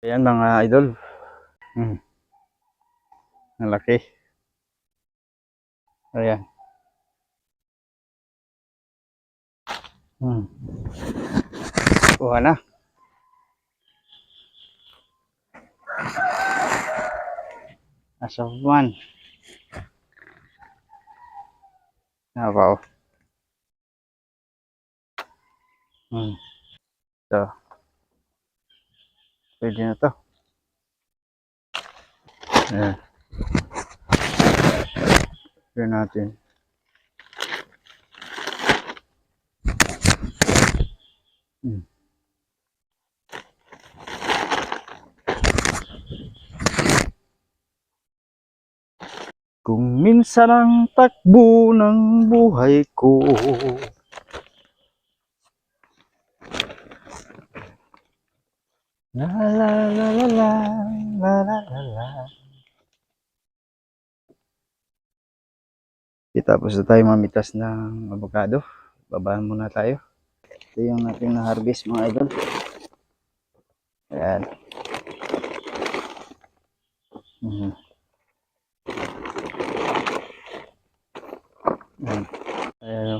Ayan mga idol. Hmm, ang laki. Ayan. Hmm. Kuha na. As of one. Wow. Hmm. So, pwede na to. Ayan. Pwede natin. Hmm. Kung minsan ang takbo ng buhay ko la la la la la la la la la. Tapos na tayo mamitas ng avocado. Babaan muna tayo. Ito yung ating na-harvest mga idol. Ayan. Mhm. Ayan. Ayan o.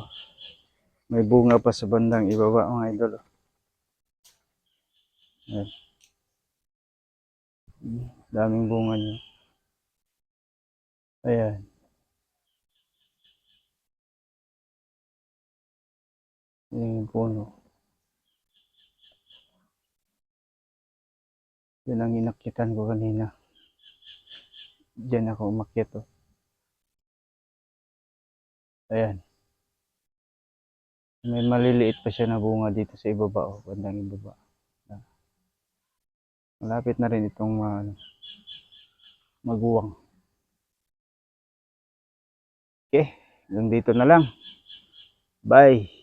May bunga pa sa bandang ibaba mga idol. Ayan. Daming bunga niya. Ayan. Ayan yung puno. Yan ang inakyatan ko kanina. Diyan ako umakyat o. Ayan. May maliliit pa siya na bunga dito sa ibaba o. Bandang ibaba. Malapit na rin itong maguwang. Okay. Hanggang dito na lang. Bye.